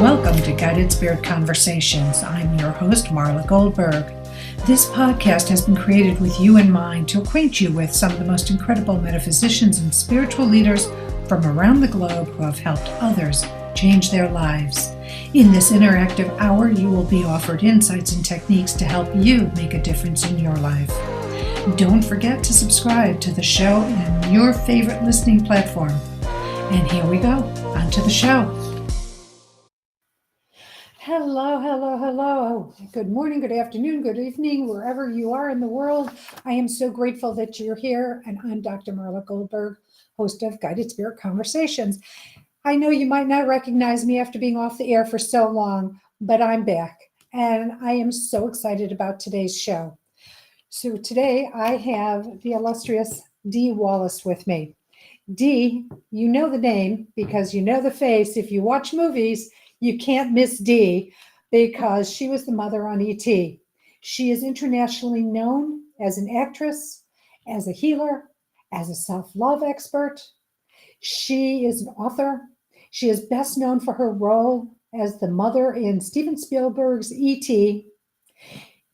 Welcome to Guided Spirit Conversations. I'm your host, Marla Goldberg. This podcast has been created with you in mind to acquaint you with some of the most incredible metaphysicians and spiritual leaders from around the globe who have helped others change their lives. In this interactive hour, you will be offered insights and techniques to help you make a difference in your life. Don't forget to subscribe to the show in your favorite listening platform. And here we go, on to the show. Hello. Good morning, good afternoon, good evening, wherever you are in the world. I am so grateful that you're here, and I'm Dr. Marla host of Guided Spirit Conversations. I know you might not recognize me after being off the air for so long, but I'm back, and I am so excited about today's show. So today I have the illustrious Dee Wallace with me. Dee, you know the name because you know the face. If you watch movies, you can't miss Dee because she was the mother on E.T. She is internationally known as an actress, as a healer, as a self-love expert. She is an author. She is best known for her role as the mother in Steven Spielberg's E.T.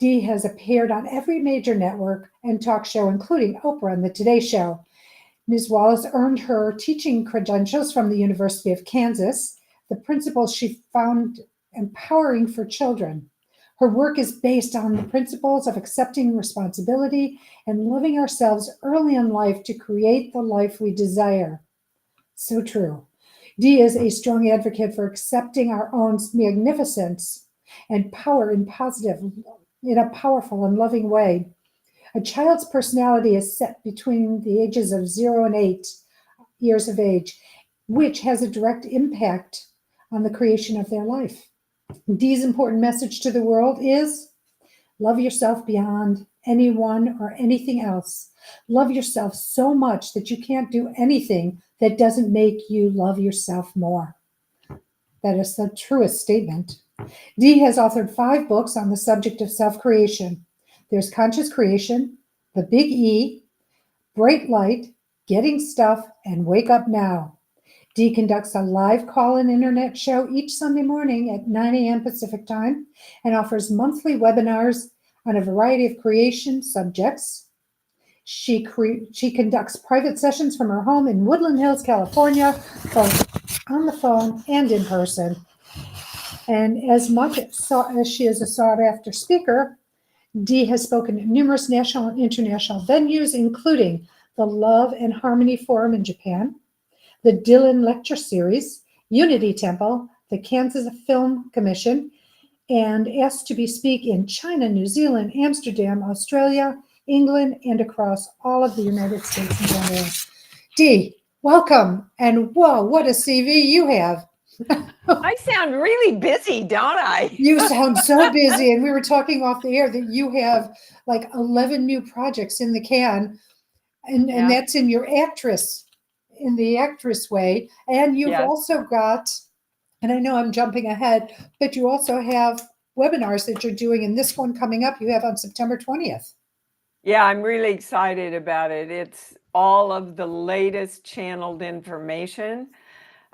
Dee has appeared on every major network and talk show, including Oprah and The Today Show. Ms. Wallace earned her teaching credentials from the University of Kansas, the principles she found empowering for children. Her work is based on the principles of accepting responsibility and loving ourselves early in life to create the life we desire. So true. Dee is a strong advocate for accepting our own magnificence and power in a powerful and loving way. A child's personality is set between the ages of 0 and 8 years of age, which has a direct impact on the creation of their life. Dee's important message to the world is love yourself beyond anyone or anything else. Love yourself so much that you can't do anything that doesn't make you love yourself more. That is the truest statement. Dee has authored 5 books on the subject of self-creation. There's Conscious Creation, The Big E, Bright Light, Getting Stuff, and Wake Up Now. Dee conducts a live call-in internet show each Sunday morning at 9 a.m. Pacific Time and offers monthly webinars on a variety of creation subjects. She conducts private sessions from her home in Woodland Hills, California, both on the phone and in person. And as much as she is a sought-after speaker, Dee has spoken at numerous national and international venues, including the Love and Harmony Forum in Japan, the Dylan Lecture Series, Unity Temple, the Kansas Film Commission, and asked to speak in China, New Zealand, Amsterdam, Australia, England, and across all of the United States and Canada. Dee, welcome. And whoa, what a CV you have. I sound really busy, don't I? You sound so busy. And we were talking off the air that you have like 11 new projects in the can. And that's in the actress way. And you've also got, and I know I'm jumping ahead, but you also have webinars that you're doing. And this one coming up, you have on September 20th. Yeah, I'm really excited about it. It's all of the latest channeled information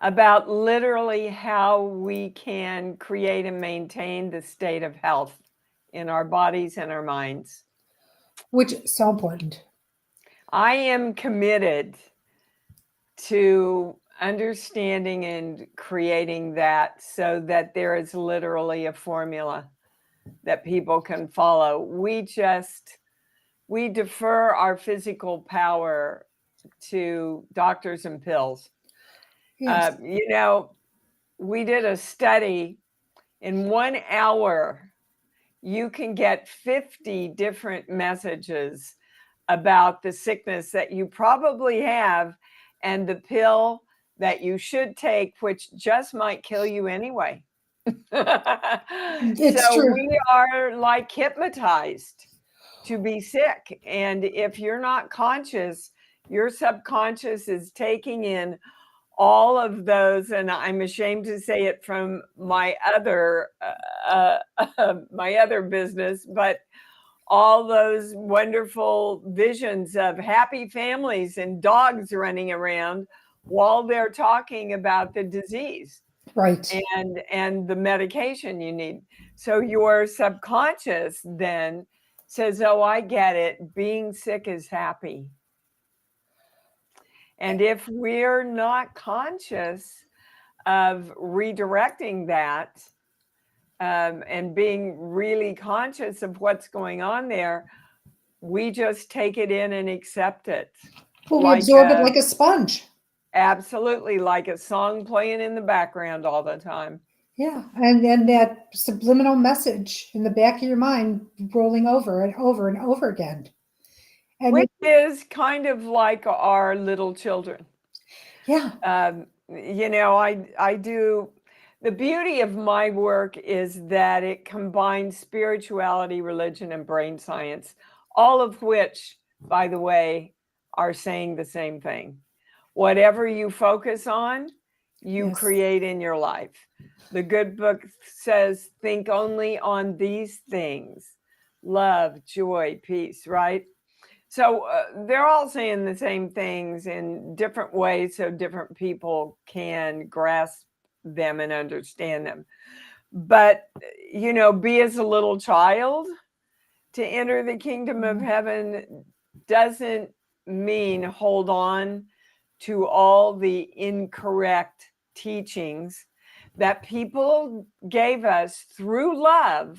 about literally how we can create and maintain the state of health in our bodies and our minds. Which is so important. I am committed to understanding and creating that so that there is literally a formula that people can follow. We defer our physical power to doctors and pills. Yes. We did a study. In 1 hour, you can get 50 different messages about the sickness that you probably have and the pill that you should take, which just might kill you anyway. It's so true. We are like hypnotized to be sick. And if you're not conscious, your subconscious is taking in all of those, and I'm ashamed to say it from my other business, but all those wonderful visions of happy families and dogs running around while they're talking about the disease. Right. and the medication you need. So your subconscious then says, oh, I get it. Being sick is happy. And if we're not conscious of redirecting that, and being really conscious of what's going on there, we just take it in and accept it. Well, we absorb it like a sponge. Absolutely, like a song playing in the background all the time. Yeah. And then that subliminal message in the back of your mind rolling over and over and over again. And Which is kind of like our little children. yeah. I do. The beauty of my work is that it combines spirituality, religion, and brain science, all of which, by the way, are saying the same thing. Whatever you focus on, you Yes. create in your life. The good book says, think only on these things: love, joy, peace, right? So they're all saying the same things in different ways so different people can grasp them and understand them. But, be as a little child to enter the kingdom of heaven doesn't mean hold on to all the incorrect teachings that people gave us through love,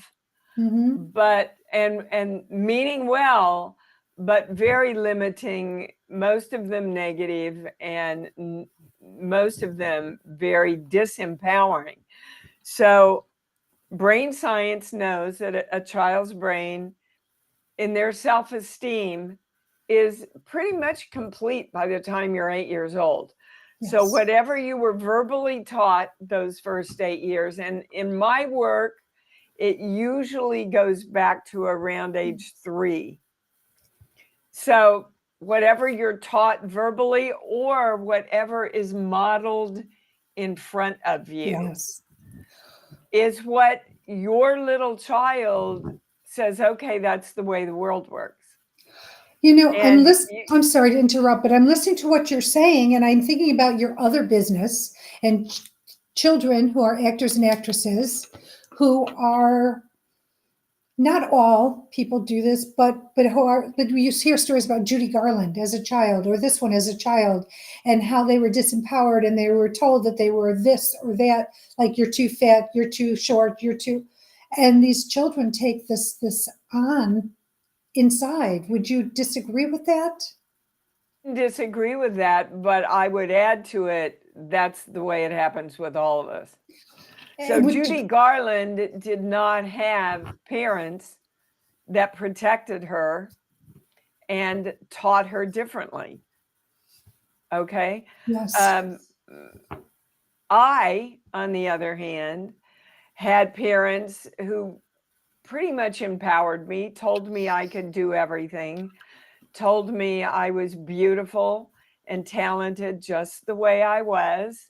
but and meaning well, but very limiting, most of them negative, and most of them very disempowering. So brain science knows that a child's brain, in their self-esteem, is pretty much complete by the time you're 8 years old. Yes. So whatever you were verbally taught those first 8 years, and in my work, it usually goes back to around age 3. So whatever you're taught verbally or whatever is modeled in front of you, Yes. is what your little child says, okay, that's the way the world works. I'm sorry to interrupt, but I'm listening to what you're saying, and I'm thinking about your other business and children who are actors and actresses who are, not all people do this, but we hear stories about Judy Garland as a child, or this one as a child, and how they were disempowered and they were told that they were this or that, like you're too fat, you're too short, and these children take this on inside. Would you disagree with that? Disagree with that, but I would add to it, that's the way it happens with all of us. So Judy Garland did not have parents that protected her and taught her differently. Okay. Yes. I, on the other hand, had parents who pretty much empowered me, told me I could do everything, told me I was beautiful and talented just the way I was.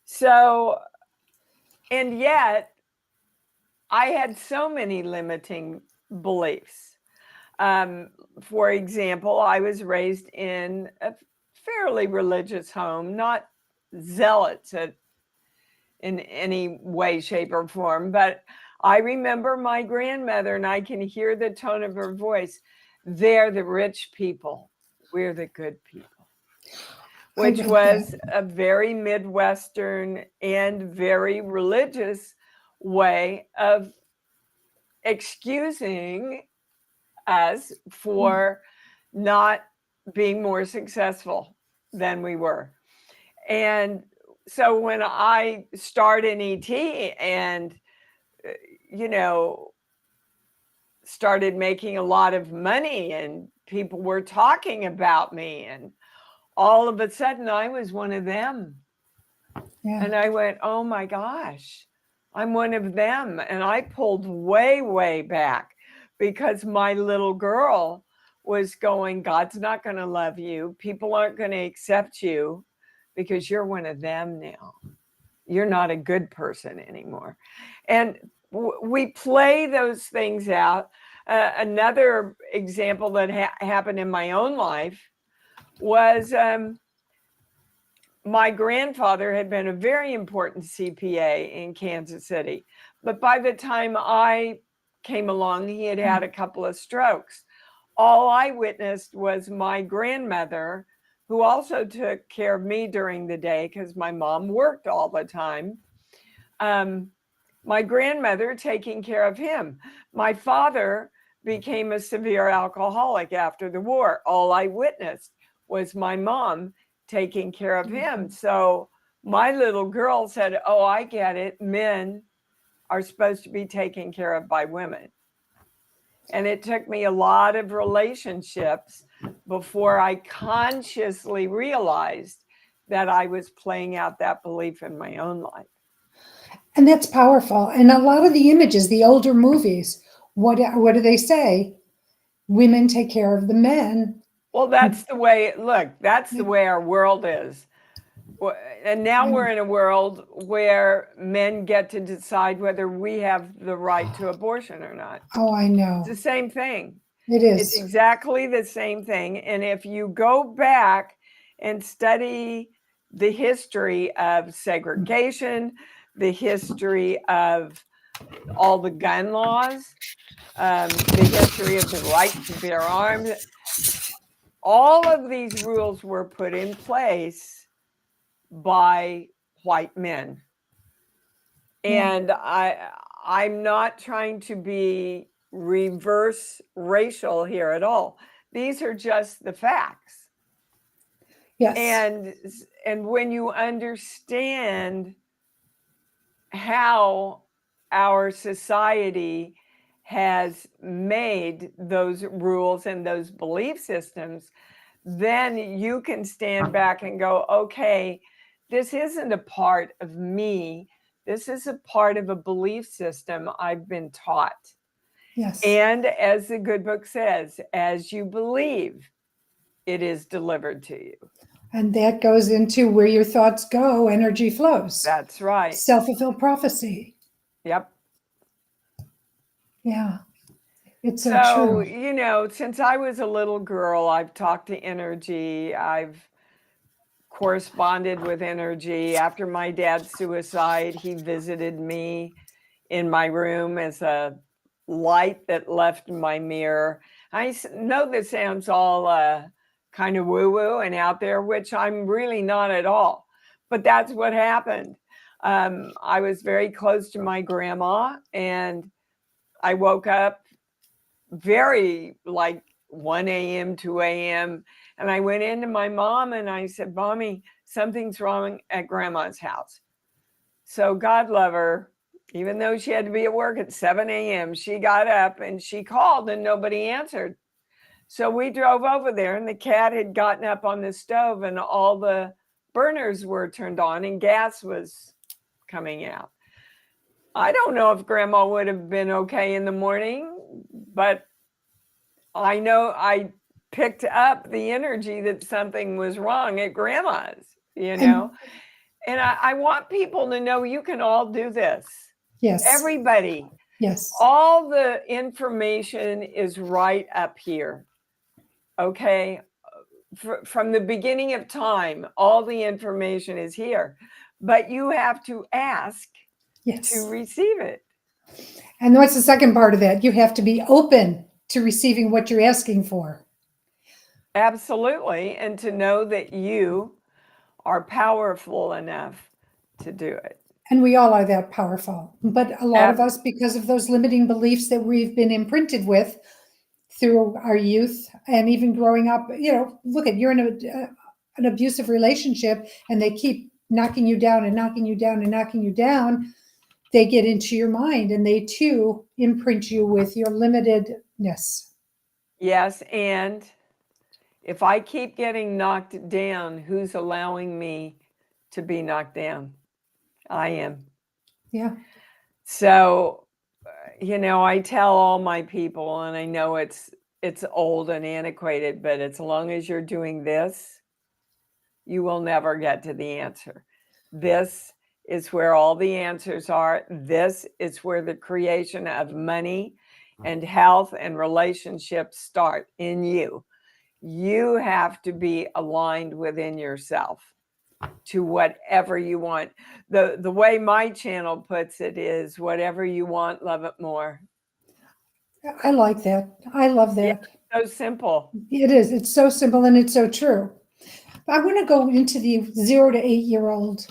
So, and yet I had so many limiting beliefs. For example, I was raised in a fairly religious home, not zealots in any way, shape, or form, but I remember my grandmother, and I can hear the tone of her voice. They're the rich people. We're the good people, which was a very Midwestern and very religious way of excusing us for not being more successful than we were. And so when I started in ET and, started making a lot of money and people were talking about me, and all of a sudden I was one of them. Yeah. And I went, oh my gosh, I'm one of them. And I pulled way, way back because my little girl was going, God's not going to love you. People aren't going to accept you because you're one of them now. You're not a good person anymore. And we play those things out. Another example that happened in my own life was my grandfather had been a very important CPA in Kansas City. But by the time I came along, he had had a couple of strokes. All I witnessed was my grandmother, who also took care of me during the day because my mom worked all the time. My grandmother taking care of him. My father became a severe alcoholic after the war. All I witnessed was my mom taking care of him. So my little girl said, oh, I get it. Men are supposed to be taken care of by women. And it took me a lot of relationships before I consciously realized that I was playing out that belief in my own life. And that's powerful. And a lot of the images, the older movies, what do they say? Women take care of the men. Well, that's the way, look, that's the way our world is. And now we're in a world where men get to decide whether we have the right to abortion or not. Oh, I know. It's the same thing. It is. It's exactly the same thing. And if you go back and study the history of segregation, the history of all the gun laws, the history of the right to bear arms, all of these rules were put in place by white men. And I'm not trying to be reverse racial here at all. These are just the facts. Yes. And when you understand how our society has made those rules and those belief systems, then you can stand back and go, okay, this isn't a part of me. This is a part of a belief system I've been taught. Yes. And as the good book says, as you believe, it is delivered to you. And that goes into where your thoughts go, energy flows. That's right. Self-fulfilled prophecy. Yep. Yeah. It's so true. You know, since I was a little girl, I've talked to energy. I've corresponded with energy. After my dad's suicide, he visited me in my room as a light that left my mirror. I know this sounds all kind of woo-woo and out there, which I'm really not at all, but that's what happened. I was very close to my grandma, and I woke up very like 1 a.m., 2 a.m. And I went into my mom and I said, Mommy, something's wrong at grandma's house. So God love her, even though she had to be at work at 7 a.m., she got up and she called and nobody answered. So we drove over there, and the cat had gotten up on the stove and all the burners were turned on and gas was coming out. I don't know if grandma would have been okay in the morning, but I know I picked up the energy that something was wrong at grandma's, you know. And I want people to know you can all do this. Yes. Everybody. Yes. All the information is right up here. Okay. From the beginning of time, all the information is here. But you have to ask to receive it. And what's the second part of that? You have to be open to receiving what you're asking for. Absolutely. And to know that you are powerful enough to do it. And we all are that powerful. But a lot of us, because of those limiting beliefs that we've been imprinted with through our youth and even growing up, you know, look at, you're in an abusive relationship and they keep knocking you down and knocking you down and knocking you down. They get into your mind and they too imprint you with your limitedness. Yes. And if I keep getting knocked down, who's allowing me to be knocked down? I am. Yeah. So, you know, I tell all my people, and I know it's old and antiquated, but as long as you're doing this, you will never get to the answer. This is where all the answers are. This is where the creation of money and health and relationships start in you. You have to be aligned within yourself. to whatever you want. The way my channel puts it is whatever you want, love it more. I like that. I love Yeah, that. so simple. It is. It's so simple and it's so true. I want to go into the 0 to 8-year-old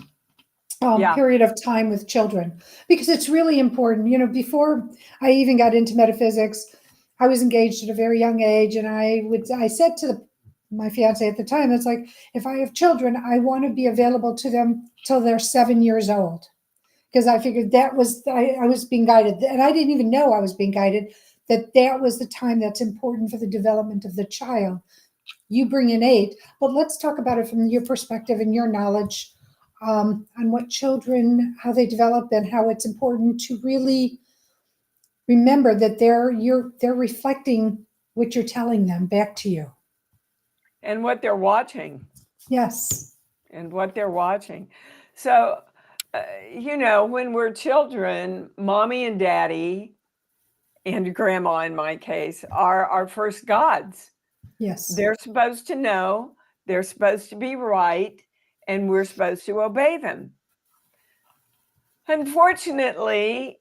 Yeah. period of time with children because it's really important. You know, before I even got into metaphysics, I was engaged at a very young age, and I said to my fiance at the time, it's like, if I have children, I want to be available to them till they're 7 years old, because I figured that was I was being guided, and I didn't even know I was being guided, that was the time that's important for the development of the child. You bring in 8, but let's talk about it from your perspective and your knowledge on what children, how they develop, and how it's important to really remember that they're reflecting what you're telling them back to you. And what they're watching. Yes. And what they're watching. So, you know, when we're children, mommy and daddy, and grandma in my case, are our first gods. Yes. They're supposed to know, they're supposed to be right, and we're supposed to obey them. Unfortunately,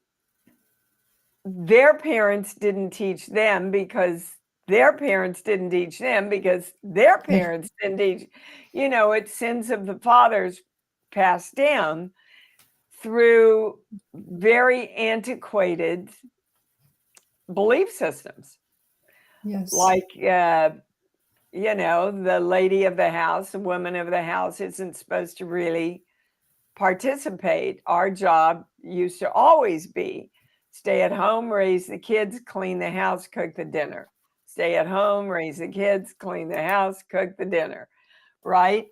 their parents didn't teach them because their parents didn't teach them because their parents didn't teach. You know, it's sins of the fathers passed down through very antiquated belief systems. Yes. Like, you know, the lady of the house, the woman of the house isn't supposed to really participate. Our job used to always be stay at home, raise the kids, clean the house, cook the dinner. Stay at home, raise the kids, clean the house, cook the dinner, right?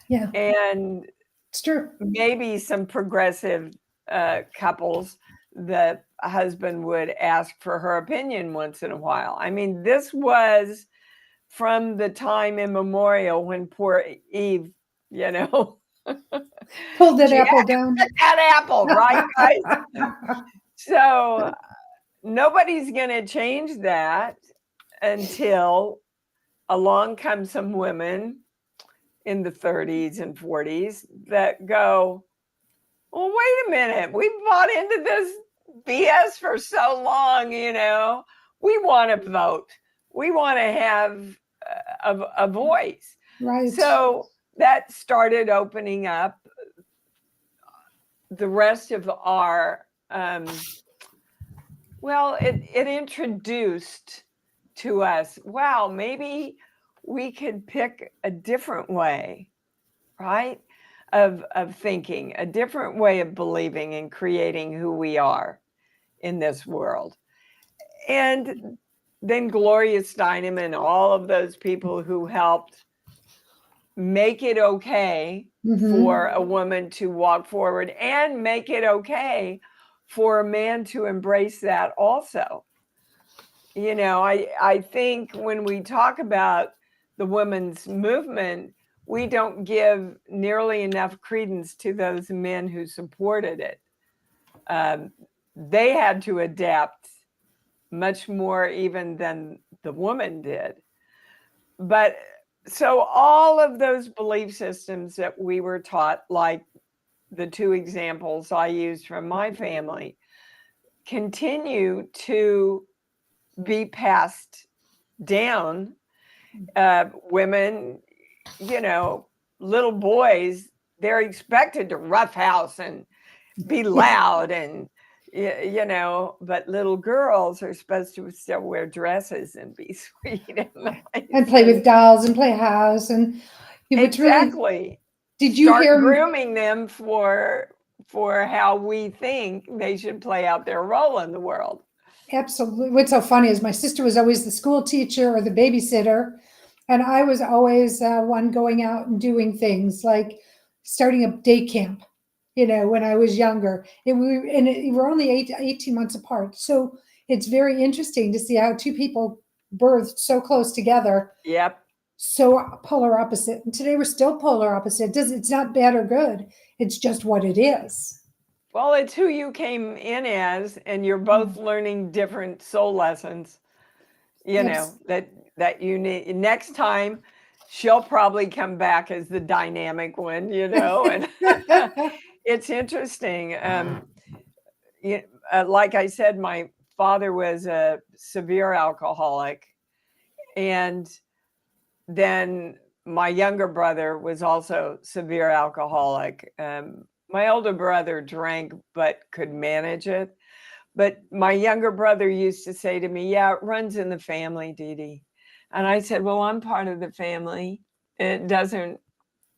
Yeah. And it's true. Maybe some progressive couples, the husband would ask for her opinion once in a while. I mean, this was from the time immemorial when poor Eve, you know, pulled that apple down. That apple, right, guys? So nobody's going to change that until along come some women in the 30s and 40s that go, well, wait a minute. We bought into this BS for so long, you know. We want to vote. We want to have a voice. Right. So that started opening up the rest of our, well, it introduced to us, wow, maybe we could pick a different way, right? Of thinking, a different way of believing and creating who we are in this world. And then Gloria Steinem and all of those people who helped make it okay for a woman to walk forward and make it okay for a man to embrace that also. You know, I think when we talk about the women's movement, we don't give nearly enough credence to those men who supported it. They had to adapt much more even than the woman did. But so all of those belief systems that we were taught, like the 2 examples I used from my family, continue to be passed down. Women, you know, little boys, they're expected to roughhouse and be loud and, you know, but little girls are supposed to still wear dresses and be sweet and nice. And play with dolls and play house. And exactly. Really, did you start hear grooming them for how we think they should play out their role in the world? Absolutely. What's so funny is my sister was always the school teacher or the babysitter, and I was always one going out and doing things like starting a day camp. You know, when I was younger, we're only 18 months apart, so it's very interesting to see how 2 people birthed so close together. Yep. So polar opposite, and today we're still polar opposite. It's not bad or good. It's just what it is. Well, it's who you came in as, and you're both learning different soul lessons, you know, that you need. Next time she'll probably come back as the dynamic one, and it's interesting. Like I said, my father was a severe alcoholic, and then my younger brother was also severe alcoholic. My older brother drank but could manage it. But my younger brother used to say to me, "Yeah, it runs in the family, Dee Dee." And I said, "Well, I'm part of the family. It doesn't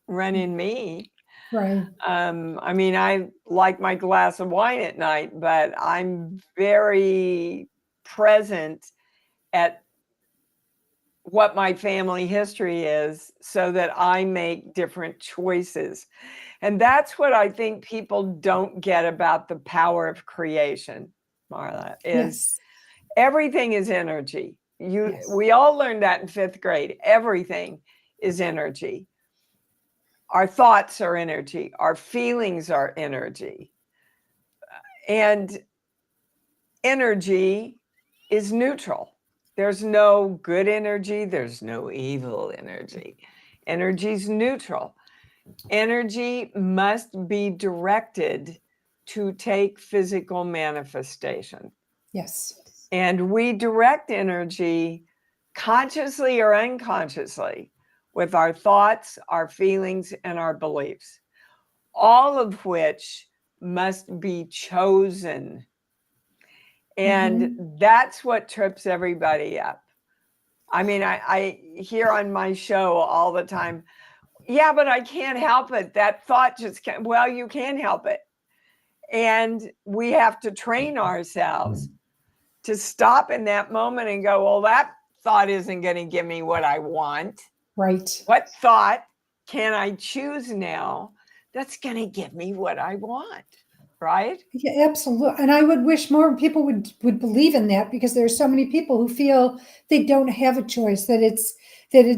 run in me." Right. I mean, I like my glass of wine at night, but I'm very present at what my family history is so that I make different choices. And that's what I think people don't get about the power of creation, Marla, is Yes. everything is energy. Yes. We all learned that in 5th grade. Everything is energy. Our thoughts are energy. Our feelings are energy. And energy is neutral. There's no good energy. There's no evil energy. Energy's neutral. Energy must be directed to take physical manifestation. Yes. And we direct energy consciously or unconsciously with our thoughts, our feelings, and our beliefs, all of which must be chosen. And that's what trips everybody up. I mean, I hear on my show all the time, "Yeah, but I can't help it. That thought just can't." Well, you can help it. And we have to train ourselves to stop in that moment and go, "Well, that thought isn't going to give me what I want. Right. What thought can I choose now that's going to give me what I want?" Right? Yeah, absolutely. And I would wish more people would believe in that, because there are so many people who feel they don't have a choice, that it's they're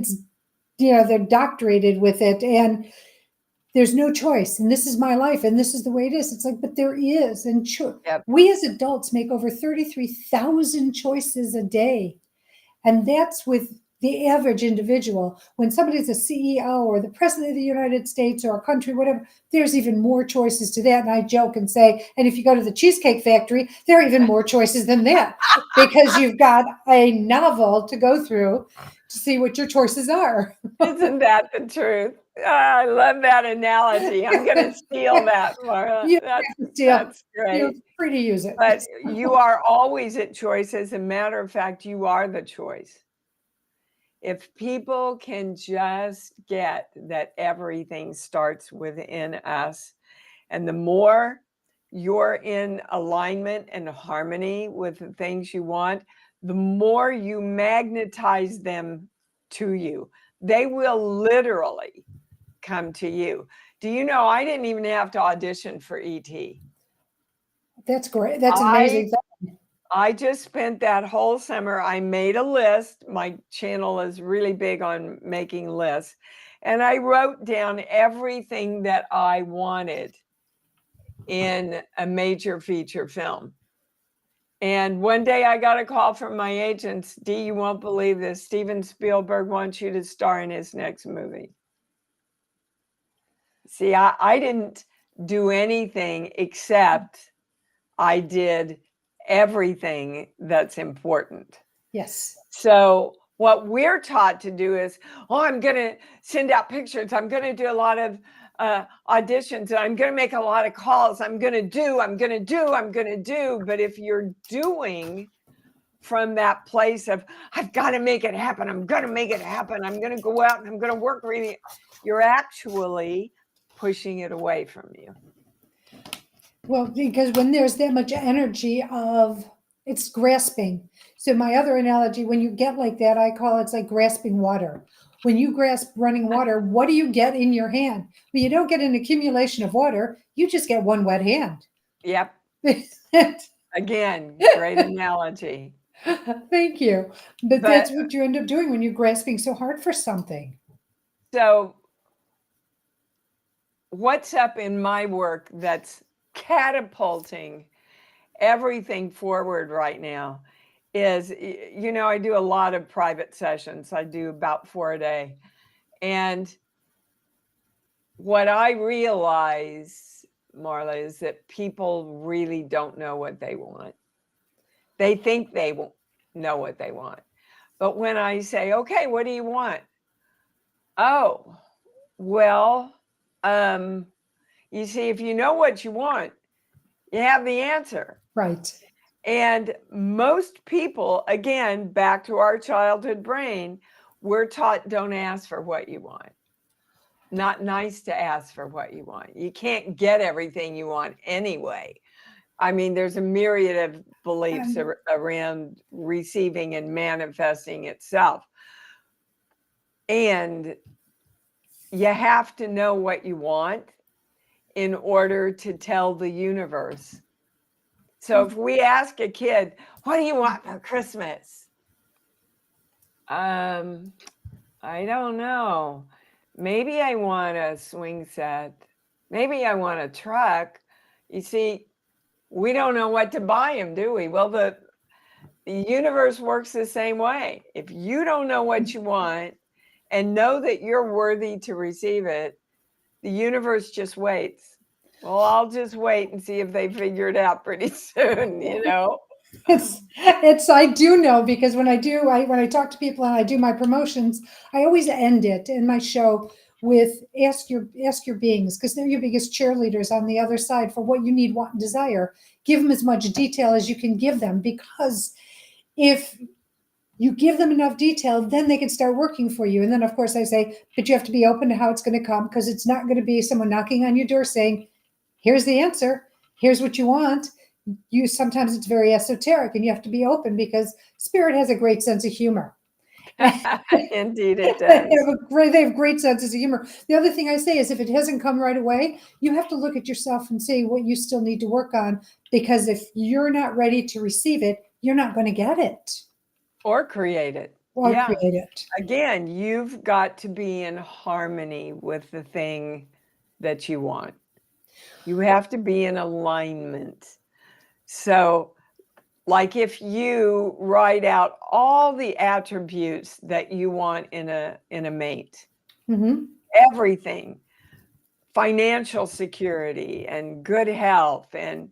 doctorated with it, and there's no choice, and this is my life, and this is the way it is. It's like, but there is, and Yep. we as adults make over 33,000 choices a day. And that's with the average individual. When somebody's a CEO or the president of the United States or a country, whatever, there's even more choices to that. And I joke and say, and if you go to the Cheesecake Factory, there are even more choices than that, because you've got a novel to go through to see what your choices are. Isn't that the truth? I love that analogy. I'm going to steal that, Marla. You That's feel great. free to use it. But you are always at choice. As a matter of fact, you are the choice. If people can just get that everything starts within us, and the more you're in alignment and harmony with the things you want, the more you magnetize them to you. They will literally come to you. Do you know, I didn't even have to audition for ET. That's great. That's amazing. I just spent that whole summer. I made a list. My channel is really big on making lists. And I wrote down everything that I wanted in a major feature film. And one day I got a call from my agents, "Dee, you won't believe this. Steven Spielberg wants you to star in his next movie." See, I didn't do anything except I did everything that's important. Yes. So what we're taught to do is, "Oh, I'm going to send out pictures. I'm going to do a lot of auditions. And I'm going to make a lot of calls. I'm going to do. But if you're doing from that place of, "I've got to make it happen. I'm going to make it happen. I'm going to go out and I'm going to work really," you're actually pushing it away from you. Well, because when there's that much energy of, it's grasping. So my other analogy, when you get like that, I call it's like grasping water. When you grasp running water, what do you get in your hand? Well, you don't get an accumulation of water. You just get one wet hand. Yep. Again, great analogy. Thank you. But that's what you end up doing when you're grasping so hard for something. So what's up in my work that's catapulting everything forward right now is, I do a lot of private sessions. I do about 4 a day. And what I realize, Marla, is that people really don't know what they want. They think they know what they want. But when I say, okay, what do you want? Oh, well, you see, if you know what you want, you have the answer. Right. And most people, again, back to our childhood brain, we're taught don't ask for what you want. Not nice to ask for what you want. You can't get everything you want anyway. I mean, there's a myriad of beliefs around receiving and manifesting itself. And you have to know what you want in order to tell the universe. So if we ask a kid, what do you want for Christmas? I don't know. Maybe I want a swing set. Maybe I want a truck. You see, we don't know what to buy him, do we? Well, the universe works the same way. If you don't know what you want and know that you're worthy to receive it, the universe just waits. Well, I'll just wait and see if they figure it out pretty soon, you know? I do know, because when I talk to people and I do my promotions, I always end it in my show with ask your beings, because they're your biggest cheerleaders on the other side for what you need, want, and desire. Give them as much detail as you can give them, because if you give them enough detail, then they can start working for you. And then, of course, I say, but you have to be open to how it's going to come, because it's not going to be someone knocking on your door saying, here's the answer, here's what you want. Sometimes it's very esoteric, and you have to be open, because spirit has a great sense of humor. Indeed it does. They have great senses of humor. The other thing I say is, if it hasn't come right away, you have to look at yourself and see what you still need to work on, because if you're not ready to receive it, you're not going to get it. Or create it. Or create it. Again, you've got to be in harmony with the thing that you want. You have to be in alignment. So, like, if you write out all the attributes that you want in a mate, everything, financial security and good health, and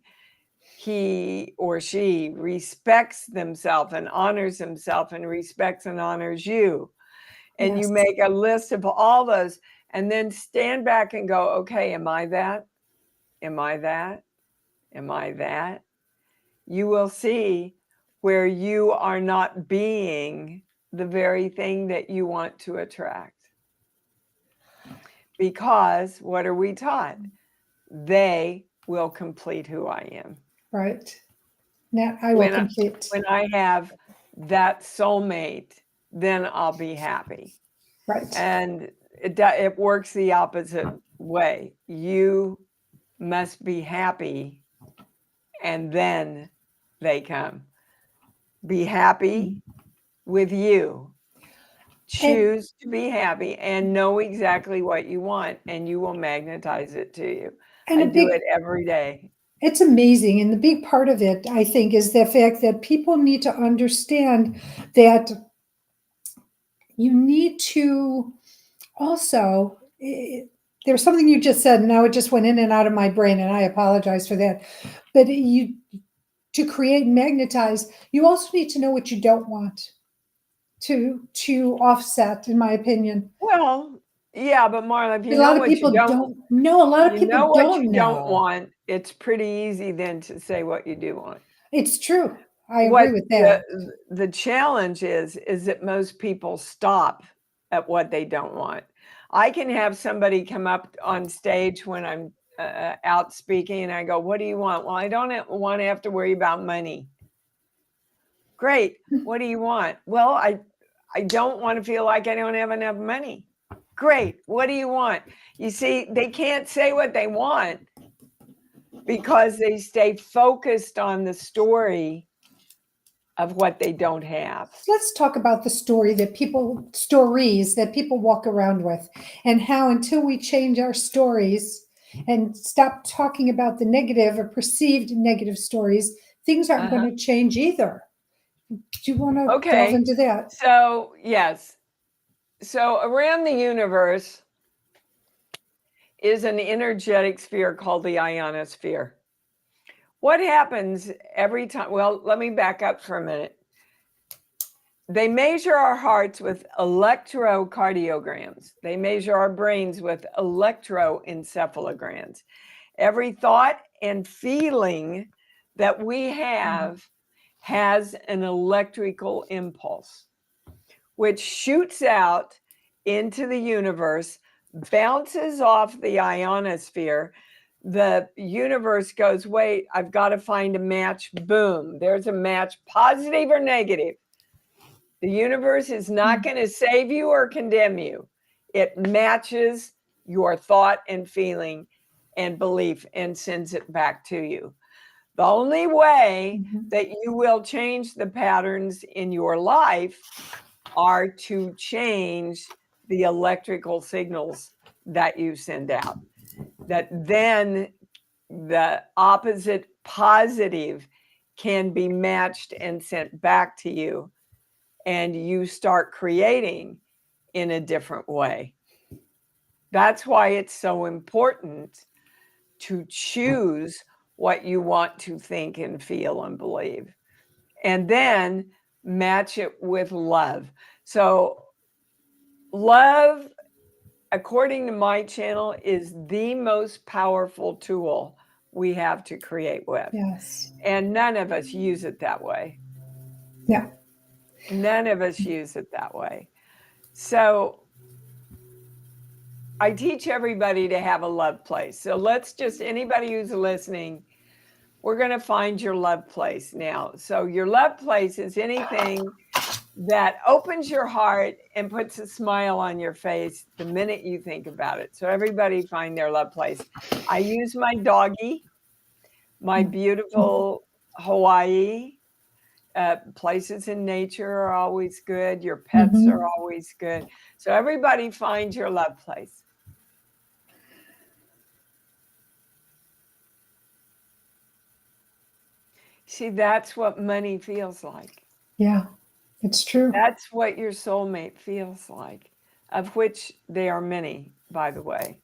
he or she respects themselves and honors himself and respects and honors you, and you make a list of all those, and then stand back and go, okay, am I that? Am I that? Am I that? You will see where you are not being the very thing that you want to attract. Because what are we taught? They will complete who I am. Right. Now I will complete. When I have that soulmate, then I'll be happy. Right. And it works the opposite way. You must be happy, and then they come. Be happy with you. Choose to be happy and know exactly what you want, and you will magnetize it to you. And I do it every day. It's amazing. And the big part of it, I think, is the fact that people need to understand that you need to also, there's something you just said, and now it just went in and out of my brain, and I apologize for that. But to create and magnetize, you also need to know what you don't want to offset, in my opinion. Well, yeah, but Marla, if you a lot of people don't know. A lot of people don't know what you don't want. It's pretty easy then to say what you do want. It's true. I agree with that. The challenge is that most people stop at what they don't want. I can have somebody come up on stage when I'm out speaking, and I go, what do you want? Well, I don't want to have to worry about money. Great. What do you want? Well, I don't want to feel like I don't have enough money. Great. What do you want? You see, they can't say what they want because they stay focused on the story of what they don't have. Let's talk about the stories that people walk around with, and how until we change our stories and stop talking about the negative or perceived negative stories, things aren't going to change either. Do you want to delve into that? So, yes, So around the universe is an energetic sphere called the ionosphere. What happens every time? Well, let me back up for a minute. They measure our hearts with electrocardiograms. They measure our brains with electroencephalograms. Every thought and feeling that we have has an electrical impulse, which shoots out into the universe, bounces off the ionosphere. The universe goes, wait, I've got to find a match. Boom, there's a match, positive or negative. The universe is not going to save you or condemn you. It matches your thought and feeling and belief and sends it back to you. The only way that you will change the patterns in your life are to change the electrical signals that you send out. That then the opposite positive can be matched and sent back to you, and you start creating in a different way. That's why it's so important to choose what you want to think and feel and believe, and then match it with love. So love, according to my channel, is the most powerful tool we have to create with. Yes. And none of us use it that way. Yeah. None of us use it that way. So I teach everybody to have a love place. So let's just, anybody who's listening, we're going to find your love place now. So your love place is anything that opens your heart and puts a smile on your face the minute you think about it. So everybody find their love place. I use my doggie, my beautiful Hawaii. Places in nature are always good. Your pets are always good. So everybody find your love place. See, that's what money feels like. Yeah, it's true. That's what your soulmate feels like, of which there are many, by the way,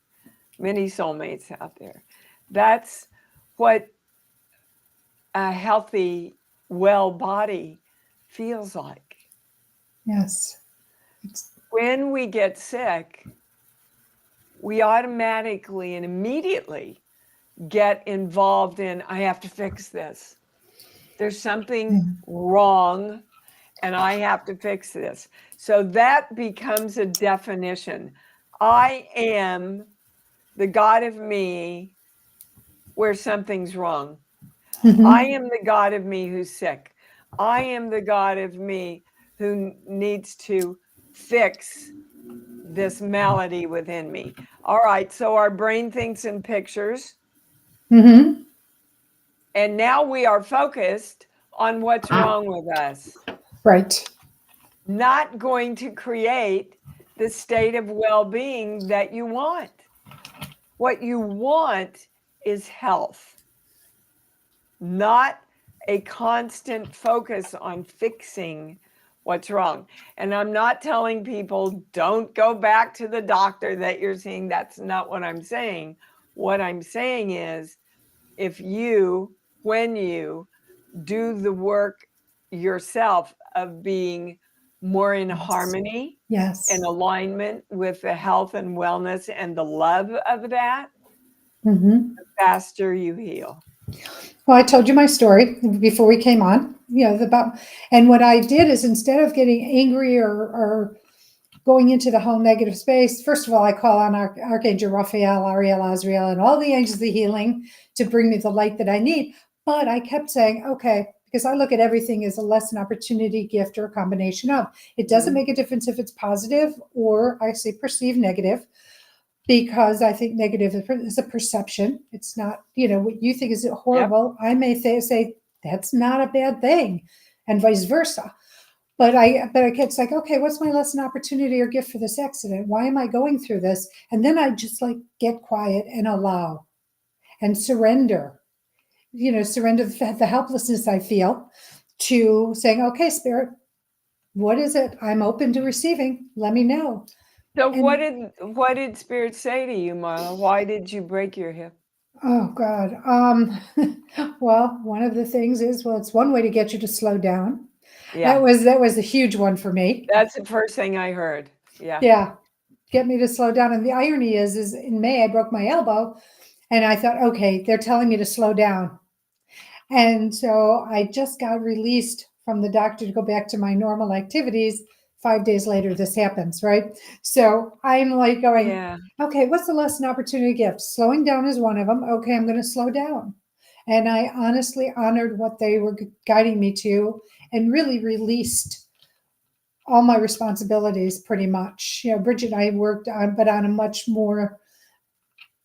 many soulmates out there. That's what a healthy, well body feels like. Yes. When we get sick, we automatically and immediately get involved in, I have to fix this. There's something wrong and I have to fix this. So that becomes a definition. I am the God of me where something's wrong. I am the God of me who's sick. I am the God of me who needs to fix this malady within me. All right, so our brain thinks in pictures. And now we are focused on what's wrong with us. Right. Not going to create the state of well-being that you want. What you want is health, not a constant focus on fixing what's wrong. And I'm not telling people don't go back to the doctor that you're seeing. That's not what I'm saying. What I'm saying is, if you, when you do the work yourself of being more in harmony, and alignment with the health and wellness and the love of that, the faster you heal. Well, I told you my story before we came on, and what I did is, instead of getting angry or going into the whole negative space, first of all, I call on Archangel Raphael, Ariel, Azrael, and all the angels of healing to bring me the light that I need. But I kept saying, okay, because I look at everything as a lesson, opportunity, gift, or a combination of. It doesn't make a difference if it's positive or, I say, perceived negative, because I think negative is a perception. It's not, what you think is horrible. Yep. I may say that's not a bad thing, and vice versa. But it's like, okay, what's my lesson, opportunity, or gift for this accident? Why am I going through this? And then I just get quiet and allow and surrender, surrender the helplessness I feel to saying, okay, Spirit, what is it? I'm open to receiving. Let me know. So And what did Spirit say to you, Marla? Why did you break your hip? oh God. Well, one of the things is, well, it's one way to get you to slow down. Yeah, That was a huge one for me. that's the first thing I heard. Yeah. Yeah. Get me to slow down. And the irony is in May I broke my elbow and I thought, okay, they're telling me to slow down. And so I just got released from the doctor to go back to my normal activities. 5 days later, this happens, right? So I'm like going, Yeah. okay, what's the lesson opportunity gift? Slowing down is one of them. Okay, I'm going to slow down. And I honestly honored what they were guiding me to and really released all my responsibilities pretty much. You know, Bridget and I worked on, but on a much more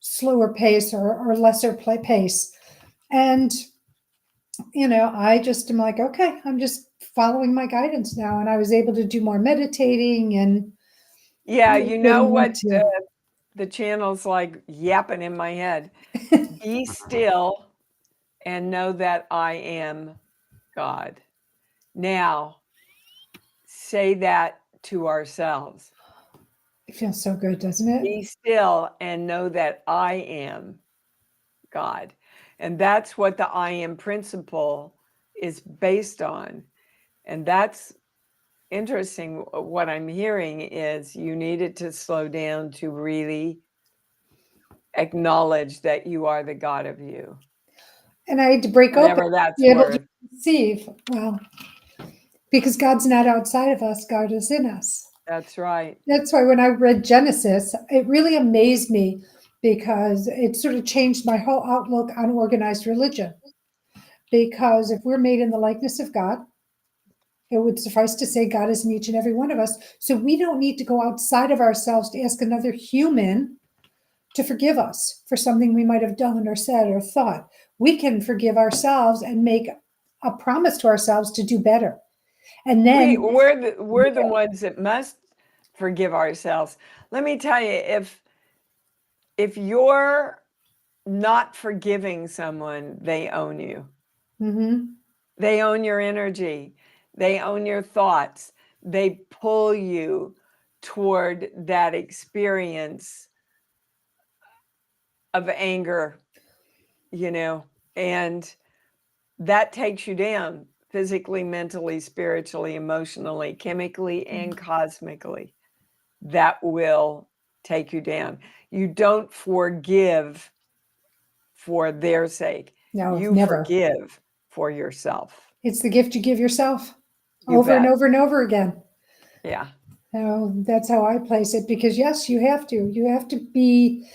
slower pace or lesser pace. And I just am like, okay, I'm just following my guidance now. And I was able to do more meditating and Yeah, you know getting what into, the channel's like yapping in my head. Be still and know that I am God. Now, say that to ourselves. it feels so good, doesn't it? Be still and know that I am God. And that's what the I am principle is based on. And that's interesting. What I'm hearing is you needed to slow down to really acknowledge that you are the God of you, And I had to break open whatever to that's be able to worth. receive. Well, because God's not outside of us, God is in us. That's right. That's why when I read Genesis, it really amazed me because it sort of changed my whole outlook on organized religion. Because if we're made in the likeness of God, it would suffice to say God is in each and every one of us. So we don't need to go outside of ourselves to ask another human to forgive us for something we might have done or said or thought. We can forgive ourselves and make a promise to ourselves to do better. And then, We're the ones that must forgive ourselves. Let me tell you, if you're not forgiving someone, they own you. mhm, They own your energy. They own your thoughts. They pull you toward that experience of anger, and that takes you down physically, mentally, spiritually, emotionally, chemically, and cosmically. That will take you down. You don't forgive for their sake. no, You never. forgive for yourself. It's the gift you give yourself You over and bet. over and over again. Yeah. So that's how I place it because, yes, you have to. You have to be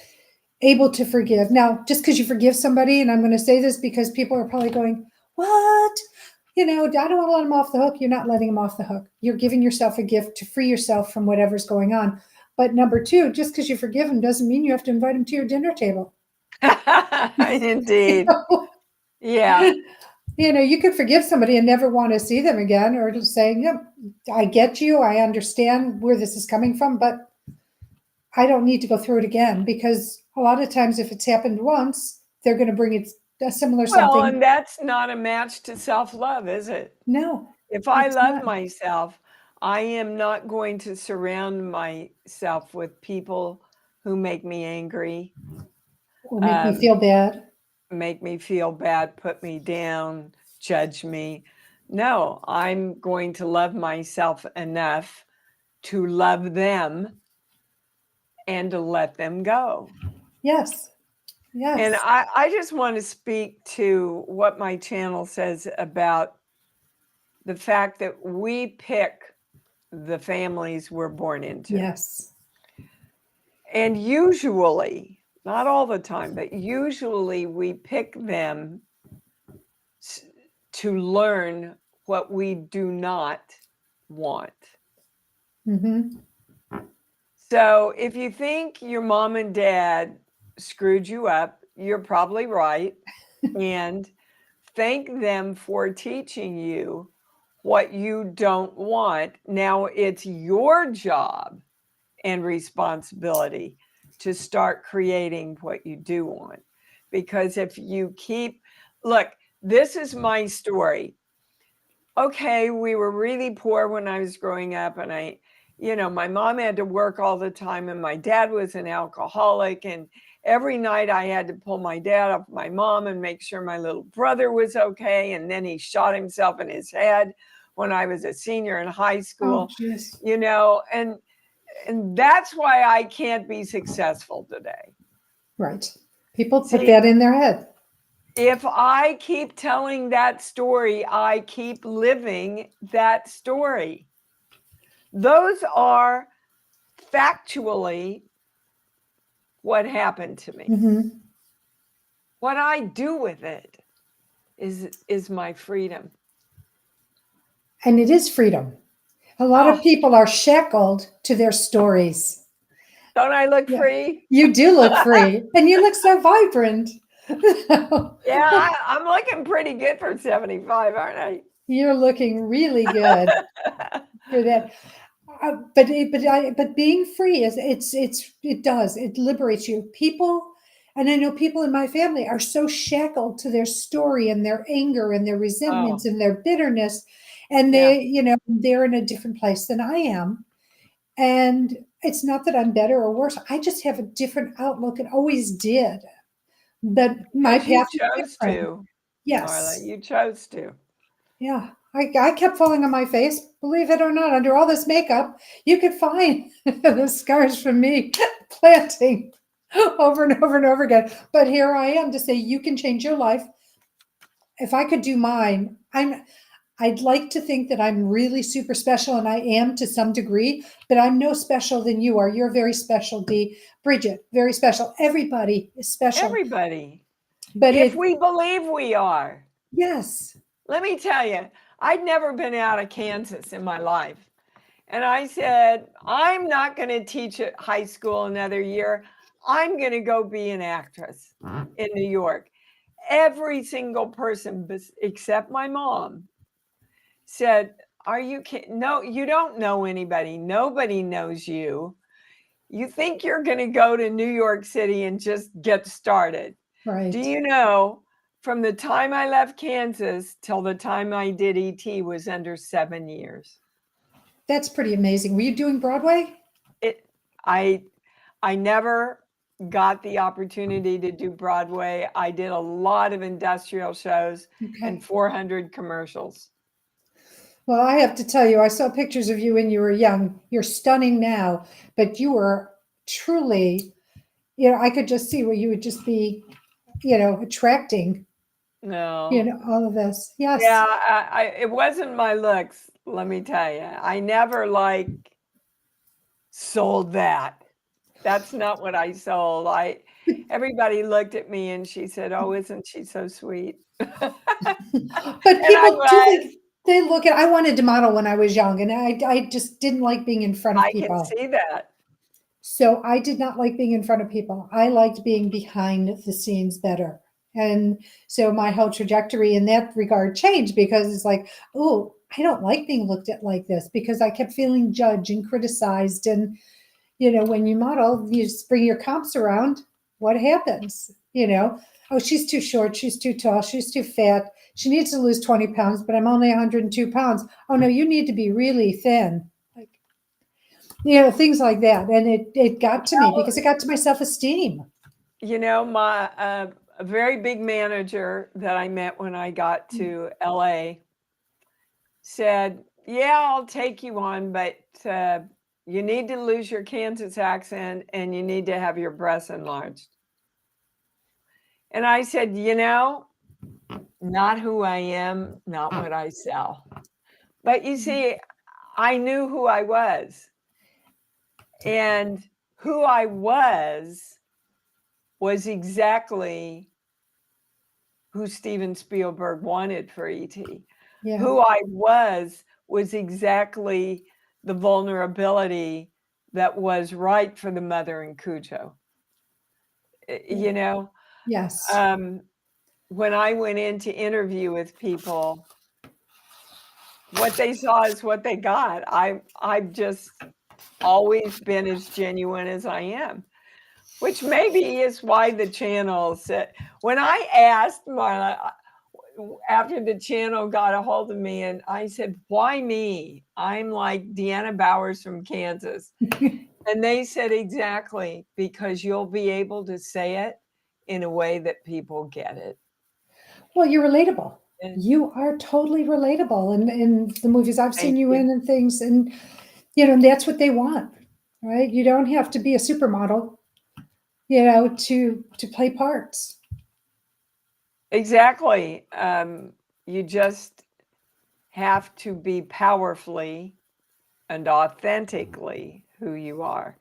able to forgive. Now, just because you forgive somebody, and I'm going to say this because people are probably going, what? I don't want to let them off the hook. You're not letting them off the hook. You're giving yourself a gift to free yourself from whatever's going on. But number two, just because you forgive them doesn't mean you have to invite them to your dinner table. You Indeed. know? Yeah. You could forgive somebody and never want to see them again, or just saying, yep, I get you. I understand where this is coming from, but I don't need to go through it again because a lot of times if it's happened once, they're going to bring it a similar Well, something. and that's not a match to self-love, is it? No, If I it's love not. myself, I am not going to surround myself with people who make me angry, Or make me feel bad. make me feel bad, put me down, judge me. No, I'm going to love myself enough to love them and to let them go. Yes. And Yes. I just want to speak to what my channel says about the fact that we pick the families we're born into. Yes. And usually, not all the time, but usually we pick them to learn what we do not want. Mm-hmm. So if you think your mom and dad screwed you up, you're probably right. And thank them for teaching you what you don't want. Now it's your job and responsibility to start creating what you do want. Because if you look, this is my story. okay, we were really poor when I was growing up, and my mom had to work all the time, and my dad was an alcoholic, and every night I had to pull my dad off my mom and make sure my little brother was okay. And then he shot himself in his head when I was a senior in high school, jeez. And that's why I can't be successful today. Right. People put See, that in their head. if I keep telling that story, I keep living that story. Those are factually what happened to me. Mm-hmm. What I do with it is my freedom. And it is freedom. A lot of people are shackled to their stories. Don't I look Yeah. free? You do look free, and you look so vibrant. Yeah, I'm looking pretty good for 75, aren't I? You're looking really good for that. But being free it liberates you. People, and I know people in my family are so shackled to their story and their anger and their resentments and their bitterness, and they're in a different place than I am. And it's not that I'm better or worse. I just have a different outlook and always did. But my Because you path is chose different. to, Marla. Yes. You chose to. Yeah. I kept falling on my face, believe it or not, under all this makeup. You could find the scars from me planting over and over and over again. But here I am to say you can change your life. If I could do mine, I'd like to think that I'm really super special, and I am to some degree, but I'm no special than you are. You're very special, Dee. Bridget, very special. Everybody is special. Everybody. But If we believe we are. Yes. Let me tell you, I'd never been out of Kansas in my life. And I said, I'm not going to teach at high school another year. I'm going to go be an actress in New York. Every single person except my mom said, are you kidding? No, you don't know anybody. Nobody knows you. You think you're going to go to New York City and just get started. Right. Do you know, from the time I left Kansas till the time I did ET was under 7 years. That's pretty amazing. Were you doing Broadway? I never got the opportunity to do Broadway. I did a lot of industrial shows and 400 commercials. Well, I have to tell you, I saw pictures of you when you were young. You're stunning now, but you were truly, I could just see where you would just be, attracting, No. all of this. Yes. Yeah, it wasn't my looks, let me tell you. I never sold that. That's not what I sold. Everybody looked at me and she said, "Oh, isn't she so sweet?" But people do think they look at. I wanted to model when I was young, and I just didn't like being in front of people. I can see that. So I did not like being in front of people. I liked being behind the scenes better. And so my whole trajectory in that regard changed, because it's like, oh, I don't like being looked at like this, because I kept feeling judged and criticized. And, when you model, you just bring your comps around, what happens? Oh, she's too short, she's too tall, she's too fat, she needs to lose 20 pounds, but I'm only 102 pounds. Oh, no, you need to be really thin. Things like that. And it got to me because it got to my self-esteem. My a very big manager that I met when I got to LA said, "Yeah, I'll take you on, but you need to lose your Kansas accent and you need to have your breasts enlarged." And I said, not who I am, not what I sell. But you see, I knew who I was. And who I was exactly who Steven Spielberg wanted for E.T. Yeah. Who I was exactly the vulnerability that was right for the mother in Cujo. Yes. When I went in to interview with people, what they saw is what they got. I've just always been as genuine as I am, which maybe is why the channel said, when I asked Marla, after the channel got a hold of me, and I said, why me? I'm like Deanna Bowers from Kansas. And they said, exactly, because you'll be able to say it in a way that people get it. Well, you're relatable. And You are totally relatable in the movies I've seen thank you you. in and things. And, you know, that's what they want, right? You don't have to be a supermodel, you know, to play parts. Exactly. You just have to be powerfully and authentically who you are.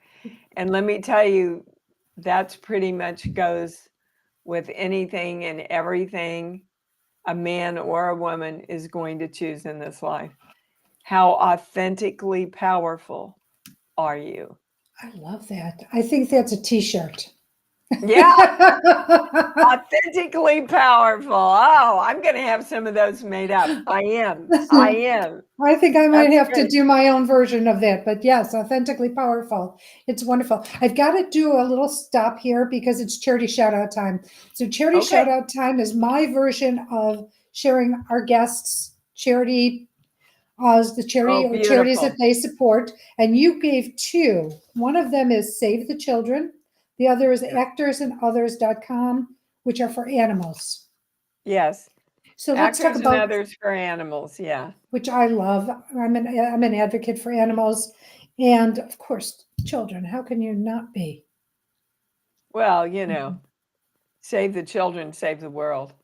And let me tell you, that's pretty much goes with anything and everything a man or a woman is going to choose in this life. How authentically powerful are you? I love that. I think that's a t-shirt. Yeah, authentically powerful. Oh, I'm going to have some of those made up. I am. I think I might That's have to great. do my own version of that, but yes, authentically powerful. It's wonderful. I've got to do a little stop here because it's charity shout out time. So charity Okay. shout out time is my version of sharing our guests' charity, the charity Oh, or charities that beautiful. they support. And you gave two. One of them is Save the Children. The other is Yeah. actorsandothers.com, which are for animals. Yes. So let's talk Actors and about, others for animals. Yeah. which I love. I'm an advocate for animals, and of course, children. How can you not be? Well, save the children, save the world.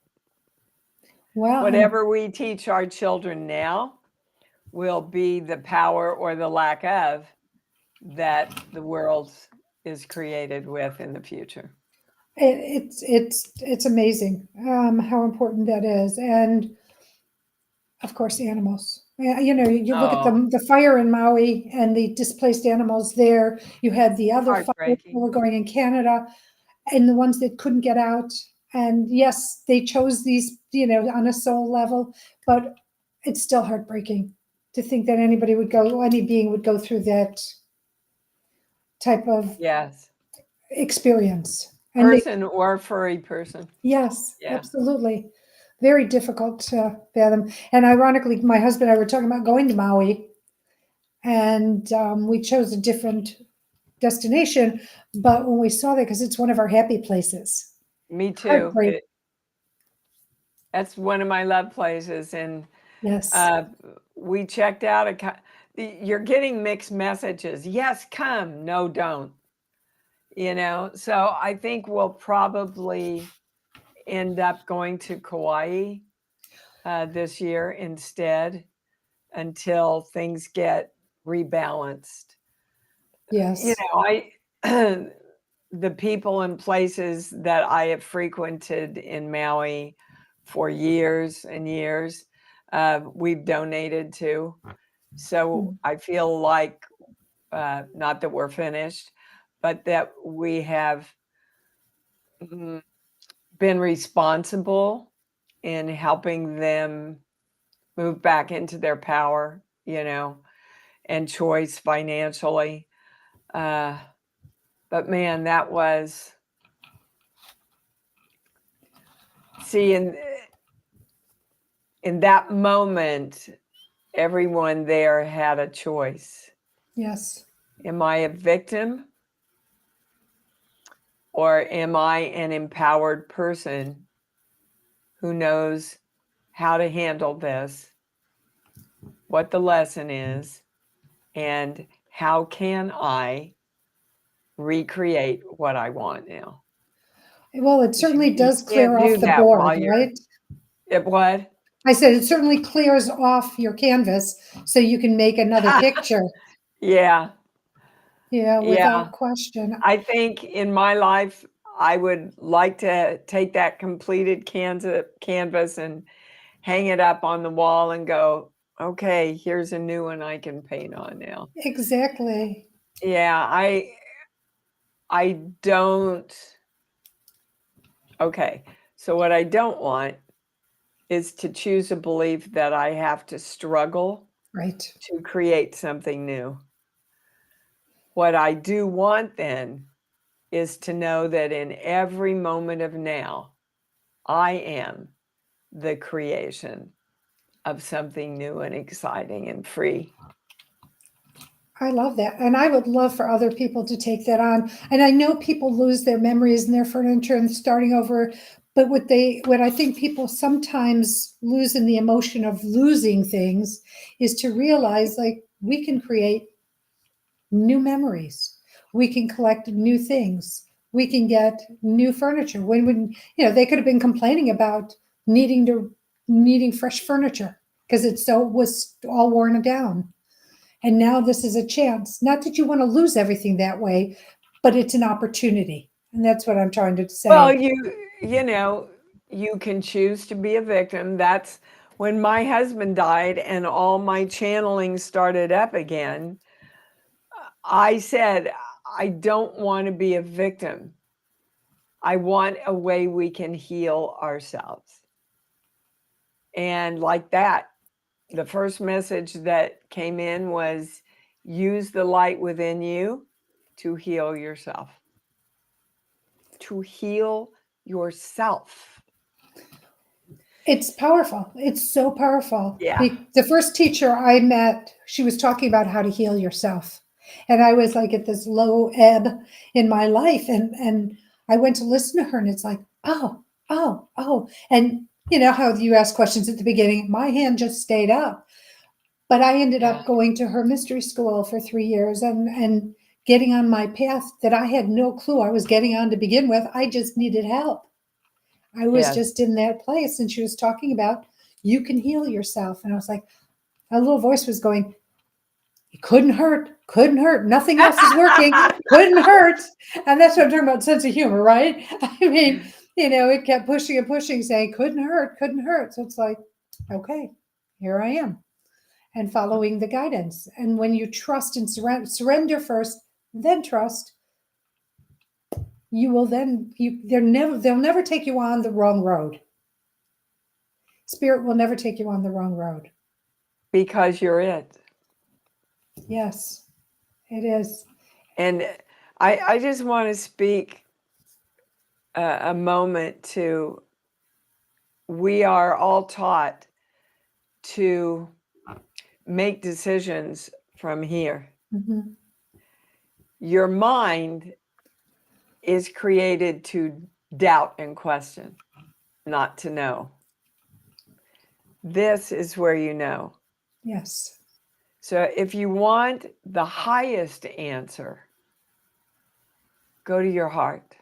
Well, and Whatever we teach our children now will be the power or the lack of that the world is created with in the future. it's amazing how important that is, and of course, animals. Yeah, you know, you look at Oh, the fire in Maui and the displaced animals there. You had the other fires that heartbreaking. were going in Canada, and the ones that couldn't get out. And yes, they chose these, you know, on a soul level, but it's still heartbreaking to think that anybody would go, any being would go through that type of Yes. experience. And they, Person or furry person. yes, Yeah. absolutely. Very difficult to fathom. And ironically, my husband and I were talking about going to Maui, and we chose a different destination. But when we saw that, because it's one of our happy places, Me too. heartbreak. That's one of my love places. And Yes. we checked out. You're getting mixed messages. Yes, come. No, don't. So I think we'll probably end up going to Kauai this year instead until things get rebalanced. Yes. I the people and places that I have frequented in Maui for years and years, we've donated to. So I feel like, not that we're finished, but that we have been responsible in helping them move back into their power, and choice financially. But man, that was, see, in that moment, everyone there had a choice. Yes. Am I a victim, or am I an empowered person who knows how to handle this, what the lesson is, and how can I recreate what I want now? Well, it certainly You does can't clear do off the that board, while you're right? at what? I said it certainly clears off your canvas so you can make another picture. Yeah, Yeah, yeah. without question. I think in my life, I would like to take that completed canvas and hang it up on the wall and go, okay, here's a new one I can paint on now. Exactly. Yeah, I don't. Okay, so what I don't want is to choose a belief that I have to struggle Right. to create something new. What I do want then is to know that in every moment of now, I am the creation of something new and exciting and free. I love that. And I would love for other people to take that on. And I know people lose their memories and their furniture and starting over. But what I think people sometimes lose in the emotion of losing things is to realize like we can create new memories. We can collect new things. We can get new furniture. When they could have been complaining about needing fresh furniture because was all worn down. And now this is a chance. Not that you want to lose everything that way, but it's an opportunity. And that's what I'm trying to say. Well, you can choose to be a victim. That's when my husband died and all my channeling started up again. I said, I don't want to be a victim. I want a way we can heal ourselves. And like that, the first message that came in was use the light within you to heal yourself. To heal yourself. It's powerful. It's so powerful. Yeah. The first teacher I met, she was talking about how to heal yourself. And I was like at this low ebb in my life. And I went to listen to her and it's like, oh. And you know how you ask questions at the beginning, my hand just stayed up. But I ended up going to her mystery school for 3 years and getting on my path that I had no clue I was getting on to begin with. I just needed help. I was just in that place. And she was talking about, you can heal yourself. And I was like, a little voice was going, it couldn't hurt. Nothing else is working. Couldn't hurt. And that's what I'm talking about, sense of humor, right? I mean, it kept pushing and pushing, saying, couldn't hurt. So it's like, okay, here I am. And following the guidance. And when you trust and surrender first, then trust, you will then they'll never take you on the wrong road. Spirit will never take you on the wrong road. Because you're it. Yes, it is. And I just want to speak a moment to, we are all taught to make decisions from here. Mm-hmm. Your mind is created to doubt and question, not to know. This is where you know. Yes. So if you want the highest answer, go to your heart.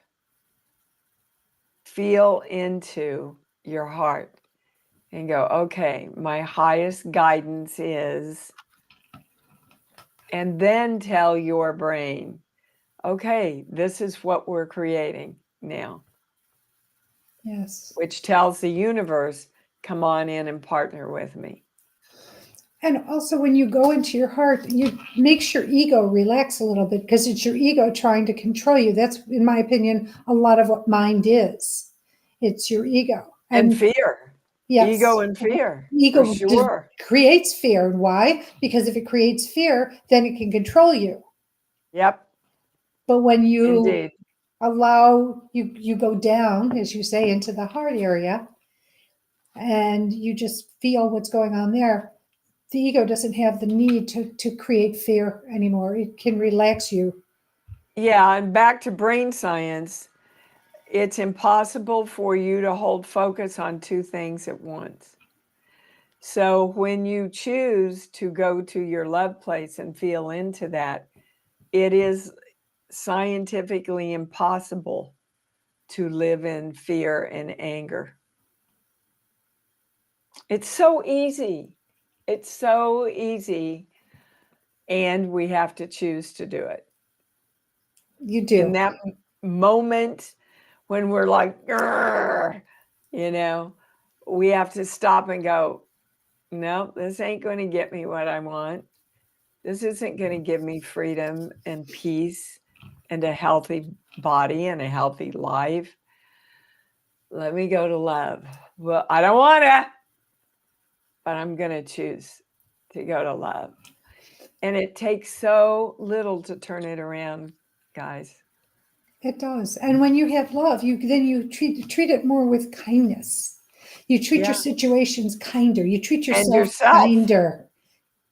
Feel into your heart and go, okay, my highest guidance is, and then tell your brain, okay, this is what we're creating now. Yes. Which tells the universe, come on in and partner with me. And also when you go into your heart, you makes your ego relax a little bit because it's your ego trying to control you. That's, in my opinion, a lot of what mind is. It's your ego. And fear. Yes. Ego and fear. Ego for sure. creates fear. Why? Because if it creates fear, then it can control you. Yep. But when you Indeed. allow, you go down, as you say, into the heart area, and you just feel what's going on there, the ego doesn't have the need to create fear anymore. It can relax you. Yeah, and back to brain science, it's impossible for you to hold focus on two things at once. So when you choose to go to your love place and feel into that, it is scientifically impossible to live in fear and anger. It's so easy. It's so easy. And we have to choose to do it. You do. In that moment when we're like, we have to stop and go, no, this ain't going to get me what I want. This isn't going to give me freedom and peace and a healthy body and a healthy life. Let me go to love. Well, I don't want to, but I'm going to choose to go to love. And it takes so little to turn it around, guys. It does. And when you have love, you treat it more with kindness. You treat your Yeah. situations kinder. You treat And yourself yourself. kinder.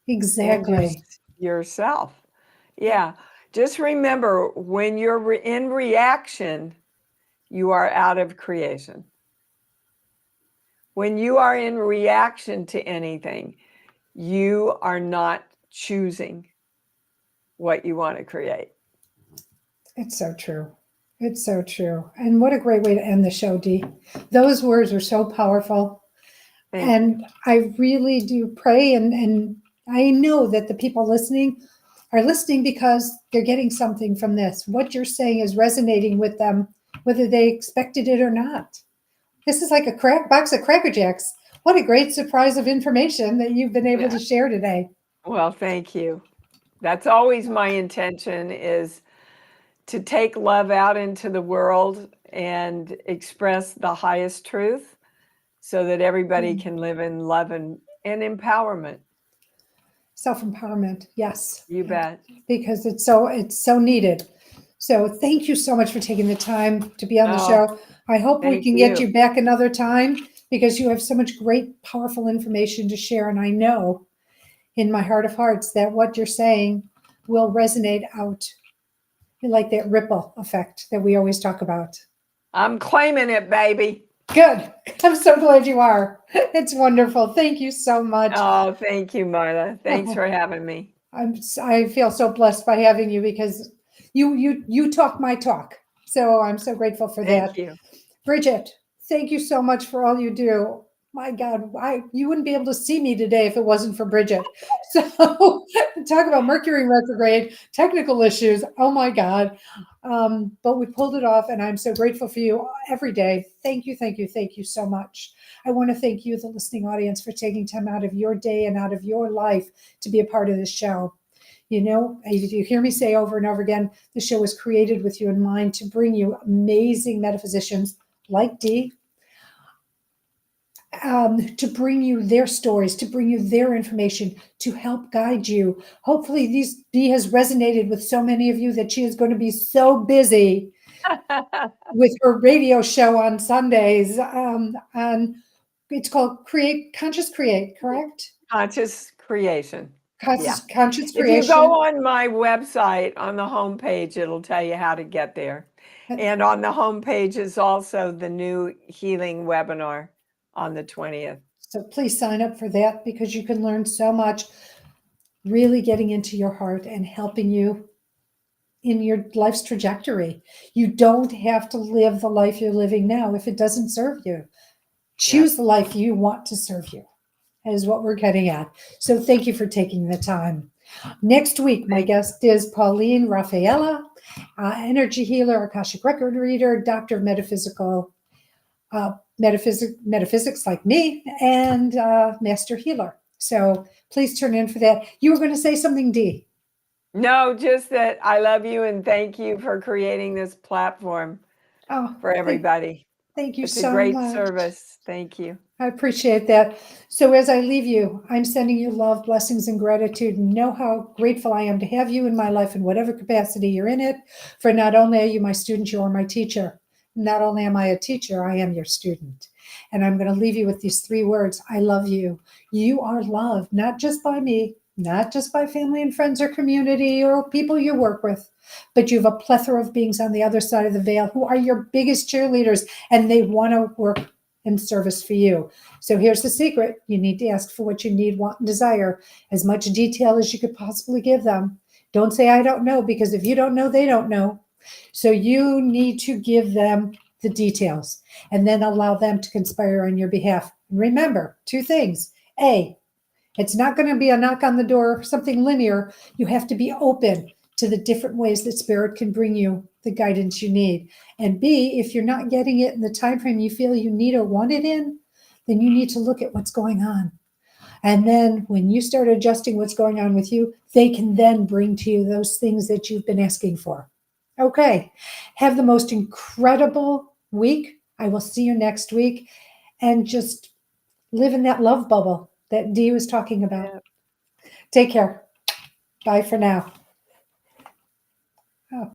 And Exactly. yourself. Yeah. Just remember, when you're in reaction, you are out of creation. When you are in reaction to anything, you are not choosing what you want to create. It's so true. It's so true. And what a great way to end the show, Dee. Those words are so powerful. Thank you. And I really do pray, and I know that the people listening are listening because they're getting something from this. What you're saying is resonating with them, whether they expected it or not. This is like a box of Cracker Jacks. What a great surprise of information that you've been able Yeah. to share today. Well, thank you. That's always my intention, is to take love out into the world and express the highest truth so that everybody can live in love and empowerment. Self-empowerment, yes. You bet. Because it's so needed. So thank you so much for taking the time to be on the Oh, show. I hope we thank can get you. you back another time because you have so much great, powerful information to share. And I know in my heart of hearts that what you're saying will resonate out like that ripple effect that we always talk about. I'm claiming it, baby. Good. I'm so glad you are. It's wonderful. Thank you so much. Oh, thank you, Marla. Thanks for having me. I feel so blessed by having you because you talk my talk. So I'm so grateful for that. Thank you. Bridget, thank you so much for all you do. My God, you wouldn't be able to see me today if it wasn't for Bridget. So talk about Mercury retrograde, technical issues. Oh my God. But we pulled it off, and I'm so grateful for you every day. Thank you, thank you, thank you so much. I want to thank you, the listening audience, for taking time out of your day and out of your life to be a part of this show. You know, as you hear me say over and over again, the show was created with you in mind to bring you amazing metaphysicians like Dee, to bring you their stories, to bring you their information, to help guide you. Hopefully, Dee has resonated with so many of you that she is going to be so busy with her radio show on Sundays. And it's called Conscious Create, correct? Conscious creation. Yeah. Conscious If you Creation. go on my website, on the homepage, it'll tell you how to get there. And on the homepage is also the new healing webinar on the 20th. So please sign up for that because you can learn so much, really getting into your heart and helping you in your life's trajectory. You don't have to live the life you're living now if it doesn't serve you. Choose the life you want to serve you, is what we're getting at. So thank you for taking the time. Next week, my guest is Pauline Raffaella, energy healer, Akashic record reader, doctor of metaphysics like me, and master healer. So please turn in for that. You were going to say something, Dee. No, just that I love you and thank you for creating this platform for everybody. Thank you It's so a great much. service. Thank you. I appreciate that. So as I leave you, I'm sending you love, blessings, and gratitude. Know how grateful I am to have you in my life in whatever capacity you're in it. For not only are you my student, you are my teacher. Not only am I a teacher, I am your student. And I'm going to leave you with these 3 words. I love you. You are loved, not just by me, not just by family and friends or community or people you work with, but you have a plethora of beings on the other side of the veil who are your biggest cheerleaders, and they want to work in service for you. So here's the secret. You need to ask for what you need, want, and desire, as much detail as you could possibly give them. Don't say, I don't know, because if you don't know, they don't know. So you need to give them the details and then allow them to conspire on your behalf. Remember 2 things. A, it's not going to be a knock on the door, something linear. You have to be open to the different ways that spirit can bring you the guidance you need. And B, if you're not getting it in the time frame you feel you need or want it in, then you need to look at what's going on. And then when you start adjusting what's going on with you, they can then bring to you those things that you've been asking for. Okay. Have the most incredible week. I will see you next week. And just live in that love bubble that Dee was talking about. Yeah. Take care. Bye for now.